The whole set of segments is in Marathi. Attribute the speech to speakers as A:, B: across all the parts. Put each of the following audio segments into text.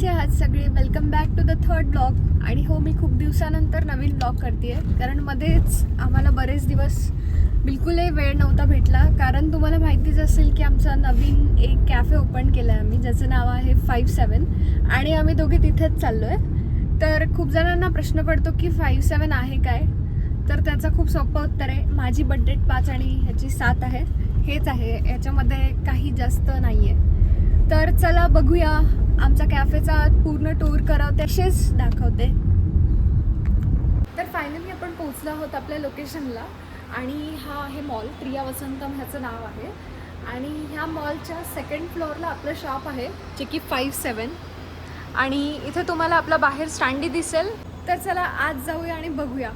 A: कसे आहात सगळे. Welcome back to the third blog. आणि हो, मी खूप दिवसानंतर नवीन ब्लॉग करते आहे, कारण मध्येच आम्हाला बरेच दिवस बिलकुलही वेळ नव्हता भेटला. कारण तुम्हाला माहितीच असेल की आमचा नवीन एक कॅफे ओपन केला आहे आम्ही, ज्याचं नाव आहे 57, आणि आम्ही दोघे तिथेच चाललो आहे. तर खूप जणांना प्रश्न पडतो की 57 आहे काय, तर त्याचं खूप सोपं उत्तर आहे, माझी बर्थडेट 5 आणि ह्याची 7 आहे. हेच आहे, याच्यामध्ये काही जास्त नाही आहे. तर चला बघूया, आमचा कॅफेचा पूर्ण टूर करवते, असेच दाखवते. तर फायनली आपण पोहोचलो आहोत आपल्या लोकेशनला. आणि हा आहे मॉल, प्रिया वसंतम ह्याचं नाव आहे. आणि ह्या मॉलच्या सेकंड फ्लोअरला आपलं शॉप आहे, जे की 57. आणि इथे तुम्हाला आपला बाहेर स्टँडी दिसेल. तर चला आज जाऊया आणि बघूया.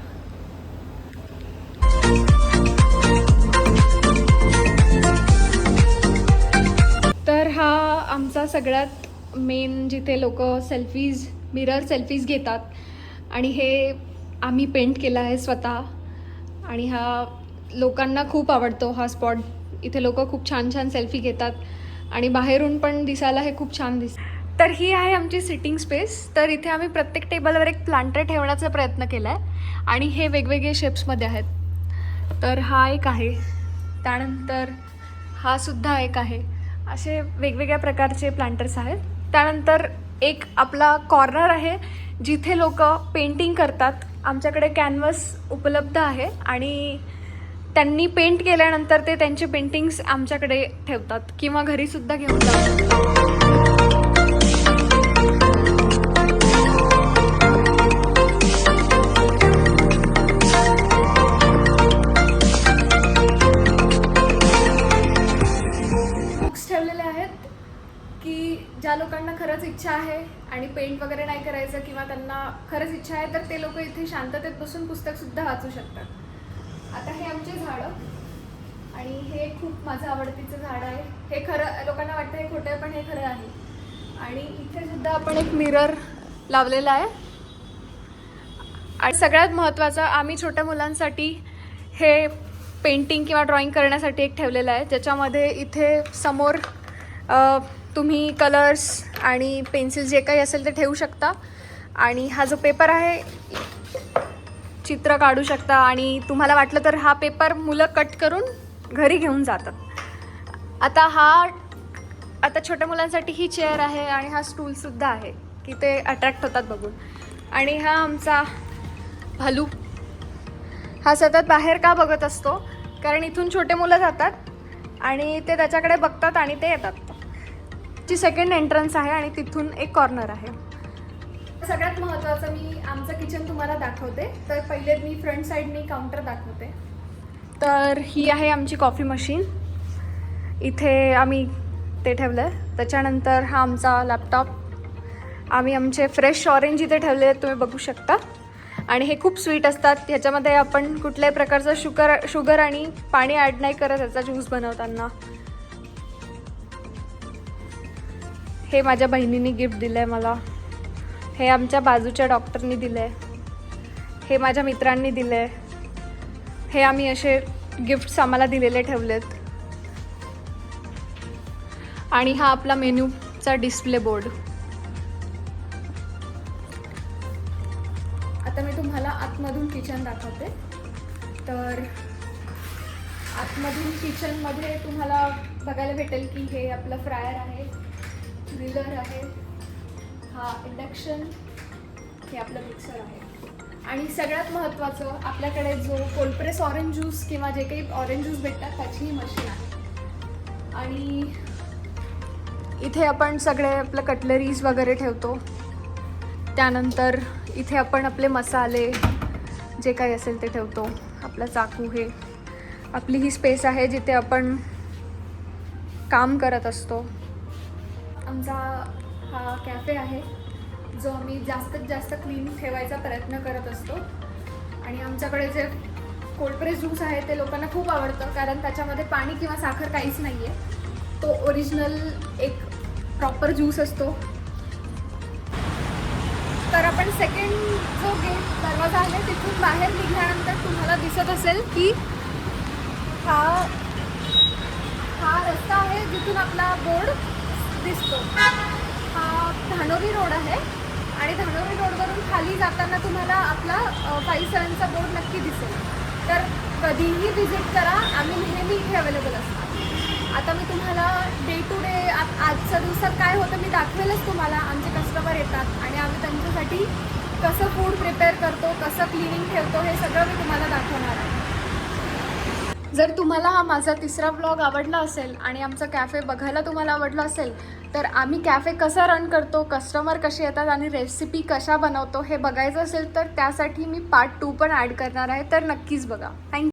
A: तर हा आमचा सगळ्यात मेन, जिथे लोक मिरर सेल्फीज घेतात. आणि हे आम्ही पेंट केला आहे स्वतः. आणि हा लोकांना खूप आवडतो हा स्पॉट. इथे लोक खूप छान छान सेल्फी घेतात आणि बाहेरून पण दिसायला हे खूप छान दिसतं. तर ही आहे आमची सिटिंग स्पेस. तर इथे आम्ही प्रत्येक टेबलवर एक प्लांटर ठेवण्याचा प्रयत्न केला आहे. आणि हे वेगवेगळे शेप्समध्ये आहेत. तर हा एक आहे, त्यानंतर हा सुद्धा एक आहे. असे वेगवेगळ्या प्रकारचे प्लांटर्स आहेत. त्यानंतर एक आपला कॉर्नर आहे, जिथे लोक पेंटिंग करतात. आमच्याकडे कॅनव्हस उपलब्ध आहे आणि त्यांनी पेंट केल्यानंतर ते त्यांचे पेंटिंग्स आमच्याकडे ठेवतात किंवा घरीसुद्धा घेऊन जातात. ठेवलेले आहेत की ज्या लोकांना खरंच इच्छा आहे आणि पेंट वगैरे नाही करायचं किंवा त्यांना खरंच इच्छा आहे, तर ते लोक इथे शांततेत बसून पुस्तकसुद्धा वाचू शकतात. आता हे आमचे झाडं, आणि हे खूप माझं आवडतीचं झाड आहे. हे खरं लोकांना वाटतं हे खोटं आहे, पण हे खरं आहे. आणि इथे सुद्धा आपण एक मिरर लावलेला आहे. आणि सगळ्यात महत्त्वाचं, आम्ही छोट्या मुलांसाठी हे पेंटिंग किंवा ड्रॉइंग करण्यासाठी एक ठेवलेलं आहे, ज्याच्यामध्ये इथे समोर तुम्ही कलर्स आणि पेन्सिल जे काही असेल ते ठेवू शकता. आणि हा जो पेपर आहे, चित्र काढू शकता. आणि तुम्हाला वाटलं तर हा पेपर मुलं कट करून घरी घेऊन जातात. आता छोट्या मुलांसाठी ही चेअर आहे आणि हा स्टूलसुद्धा आहे की ते अट्रॅक्ट होतात बघून. आणि हा आमचा भालू, हा सतत बाहेर का बघत असतो, कारण इथून छोटे मुलं जातात आणि ते त्याच्याकडे बघतात आणि ते येतात. ची सेकंड एंट्रन्स आहे आणि तिथून एक कॉर्नर आहे. सगळ्यात महत्त्वाचं, मी आमचं किचन तुम्हाला दाखवते. तर पहिले मी फ्रंट साईडनी काउंटर दाखवते. तर ही आहे आमची कॉफी मशीन, इथे आम्ही ते ठेवलं आहे. त्याच्यानंतर हा आमचा लॅपटॉप. आम्ही आमचे फ्रेश ऑरेंज इथे ठेवले आहेत, तुम्ही बघू शकता. आणि हे खूप स्वीट असतात. ह्याच्यामध्ये आपण कुठल्याही प्रकारचं शुगर आणि पाणी ॲड नाही करत याचा ज्यूस बनवताना. हे माझ्या बहिणीने गिफ्ट दिलं आहे मला. हे आमच्या बाजूच्या डॉक्टरनी दिलं आहे. हे माझ्या मित्रांनी दिलं आहे. हे आम्ही असे गिफ्ट्स आम्हाला दिलेले ठेवलेत. आणि हा आपला मेन्यूचा डिस्प्ले बोर्ड. आता मी तुम्हाला आतमधून किचन दाखवते. तर आतमधून किचनमध्ये तुम्हाला बघायला भेटेल की हे आपलं फ्रायर आहे, ग्रिलर आहे, हा इंडक्शन, हे आपलं मिक्सर आहे. आणि सगळ्यात महत्त्वाचं, आपल्याकडे जो कोल्ड प्रेस ऑरेंज ज्यूस किंवा जे काही ऑरेंज ज्यूस भेटतात त्याची ही मशीन आहे. आणि इथे आपण सगळे आपलं कटलरीज वगैरे ठेवतो. त्यानंतर इथे आपण आपले मसाले जे काही असेल ते ठेवतो. आपला चाकू, हे आपली ही स्पेस आहे जिथे आपण काम करत असतो. आमचा हा कॅफे आहे, जो आम्ही जास्तीत जास्त क्लीन ठेवायचा प्रयत्न करत असतो. आणि आमच्याकडे जे कोल्ड प्रेस ज्यूस आहे ते लोकांना खूप आवडतं, कारण त्याच्यामध्ये पाणी किंवा साखर काहीच नाही आहे. तो ओरिजिनल एक प्रॉपर ज्यूस असतो. तर आपण सेकंड जो गेट दरवाजा आहे तिथून बाहेर निघाल्यानंतर तुम्हाला दिसत असेल की हा रस्ता आहे जिथून आपला बोर्ड दिसतो. हा धानोरी रोड आहे आणि धानोरी रोडवरून खाली जाताना तुम्हाला आपला 57चा बोर्ड नक्की दिसेल. तर कधीही व्हिजिट करा, आम्ही नेहमी इथे अवेलेबल असतो. आता मी तुम्हाला डे टू डे आजच्या दिवसात काय होतं मी दाखवेलच तुम्हाला. आमचे कस्टमर येतात आणि आम्ही त्यांच्यासाठी कसं फूड प्रिपेअर करतो, कसं क्लिनिंग ठेवतो, हे सगळं मी तुम्हाला दाखवणार आहे. जर तुम्हाला हा माझा तिसरा व्लॉग आवडला असेल आणि आमचा कॅफे बघायला तुम्हाला आवडला असेल तर आम्ही कॅफे कसा रन करतो, कस्टमर कसे येतात आणि रेसिपी कशा बनवतो हे बघायचं असेल तर त्यासाठी मी पार्ट 2 पण ॲड करणार आहे. तर नक्कीच बघा. थँक्यू.